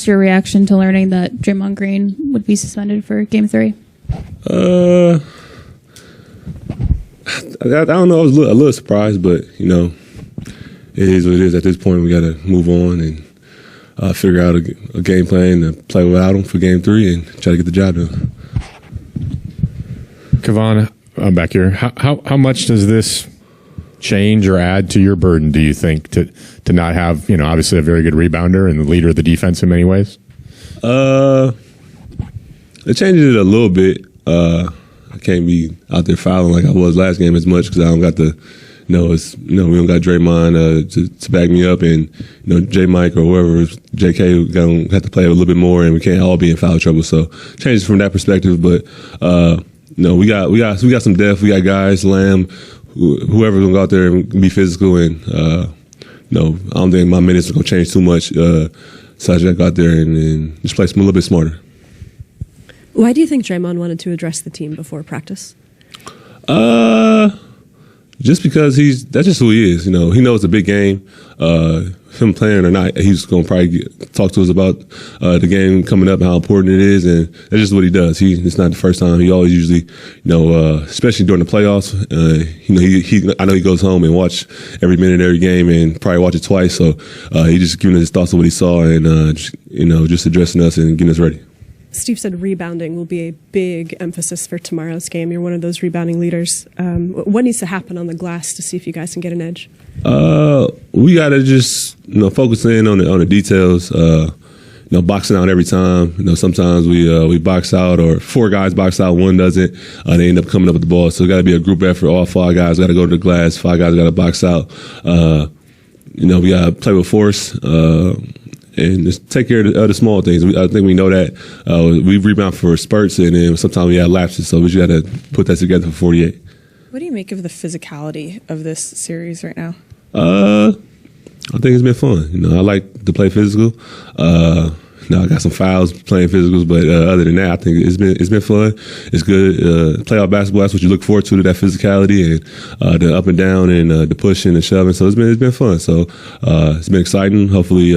what's your reaction to learning that Draymond Green would be suspended for Game 3? I don't know. I was a little surprised, but, you know, it is what it is. At this point, we got to move on and figure out a game plan to play without him for Game 3 and try to get the job done. Kevon, I'm back here. How much does this change or add to your burden, do you think, to not have, you know, obviously a very good rebounder and the leader of the defense in many ways? It changes it a little bit. I can't be out there fouling like I was last game as much because I don't got the, we don't got Draymond to back me up, and J Mike or whoever, JK gonna have to play a little bit more, and we can't all be in foul trouble. So changes from that perspective, but we got some depth. We got guys, Lamb, whoever's gonna go out there and be physical, and I don't think my minutes are gonna change too much. So I just go out there and just play a little bit smarter. Why do you think Draymond wanted to address the team before practice? Just because that's just who he is. He knows it's a big game. Him playing or not, he's going to probably talk to us about the game coming up and how important it is, and that's just what he does. It's not the first time. He always usually, especially during the playoffs, I know he goes home and watch every minute, every game, and probably watch it twice. So he just giving us his thoughts of what he saw, and just addressing us and getting us ready. Steve said rebounding will be a big emphasis for tomorrow's game. You're one of those rebounding leaders. What needs to happen on the glass to see if you guys can get an edge? We got to just focus in on the details. Boxing out every time. Sometimes we box out, or four guys box out, one doesn't. They end up coming up with the ball. So it got to be a group effort. All five guys got to go to the glass. Five guys got to box out. We got to play with force. And just take care of the small things. I think we know that we rebound for spurts, and then sometimes we have lapses. So we just got to put that together for 48. What do you make of the physicality of this series right now? I think it's been fun. I like to play physical. I got some fouls playing physicals, but other than that, I think it's been fun. It's good. Playoff basketball, that's what you look forward to that physicality and the up and down and the pushing and shoving. So it's been fun. So it's been exciting. Hopefully,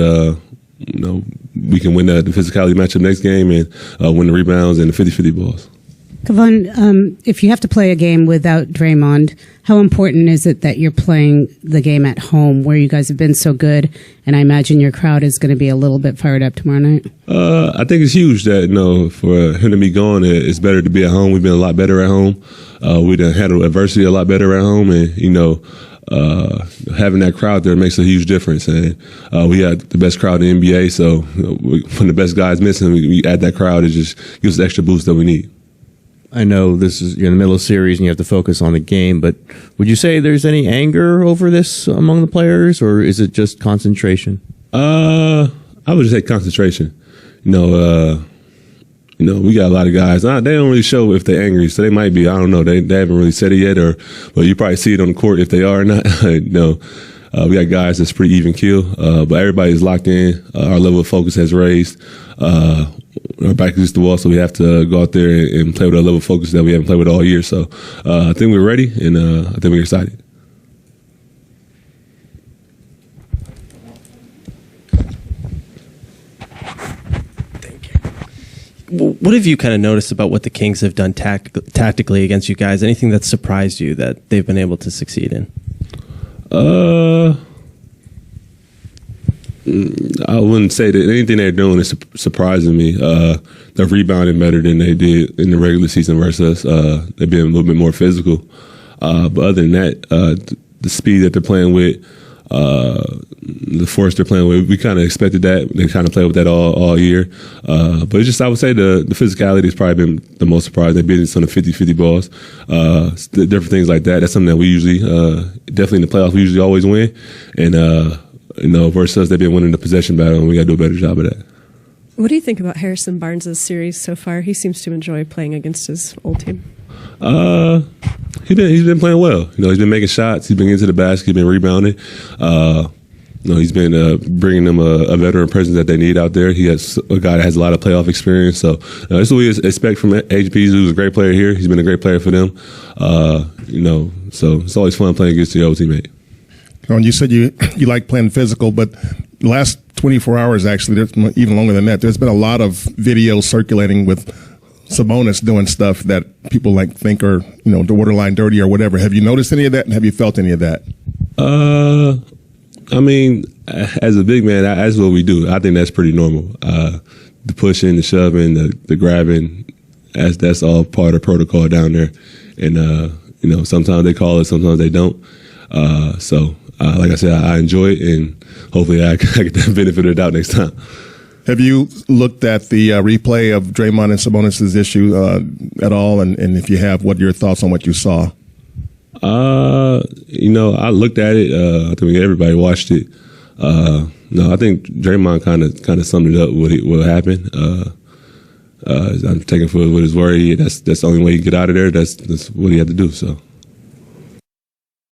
we can win the physicality matchup next game and win the rebounds and the 50-50 balls. Kevon, if you have to play a game without Draymond, how important is it that you're playing the game at home where you guys have been so good, and I imagine your crowd is going to be a little bit fired up tomorrow night? I think it's huge that, for him to be gone, it's better to be at home. We've been a lot better at home. We done handled adversity a lot better at home, and, having that crowd there makes a huge difference. And we had the best crowd in the NBA, so when the best guys missing, we add that crowd. It just gives us the extra boost that we need. I know you're in the middle of the series and you have to focus on the game, but would you say there's any anger over this among the players, or is it just concentration? I would just say concentration. We got a lot of guys. They don't really show if they're angry, so they might be. I don't know. They haven't really said it yet, but you probably see it on the court if they are or not. We got guys that's pretty even keel, but everybody's locked in. Our level of focus has raised. Our back against the wall, so we have to go out there and play with a level of focus that we haven't played with all year. So I think we're ready, and I think we're excited. What have you kind of noticed about what the Kings have done tactically against you guys? Anything that surprised you that they've been able to succeed in? I wouldn't say that anything they're doing is surprising me. They're rebounding better than they did in the regular season versus they've been a little bit more physical. But other than that, the speed that they're playing with, the force they're playing with, we kind of expected that. They kind of played with that all year. But it's just, I would say the physicality has probably been the most surprising. They've been on the 50-50 balls, different things like that. That's something that we usually, definitely in the playoffs, we usually always win. And, versus they've been winning the possession battle, and we got to do a better job of that. What do you think about Harrison Barnes' series so far? He seems to enjoy playing against his old team. He's been playing well. He's been making shots. He's been getting to the basket. He's been rebounding. He's been bringing them a veteran presence that they need out there. He has a guy that has a lot of playoff experience. So that's what we expect from HB, who's a great player here. He's been a great player for them. So it's always fun playing against your old teammate. You said you like playing physical, but last 24 hours, actually, even longer than that, there's been a lot of videos circulating with Sabonis doing stuff that people think are, borderline dirty or whatever. Have you noticed any of that, and have you felt any of that? I mean, as a big man, that's what we do. I think that's pretty normal. The pushing, the shoving, the grabbing, that's all part of protocol down there. And, sometimes they call it, sometimes they don't. Like I said, I enjoy it, and hopefully I get the benefit of the doubt next time. Have you looked at the replay of Draymond and Sabonis' issue at all? And if you have, what are your thoughts on what you saw? I looked at it. I think everybody watched it. No, I think Draymond kind of summed it up what happened. I'm taking for what his word. That's the only way he get out of there. That's what he had to do. So.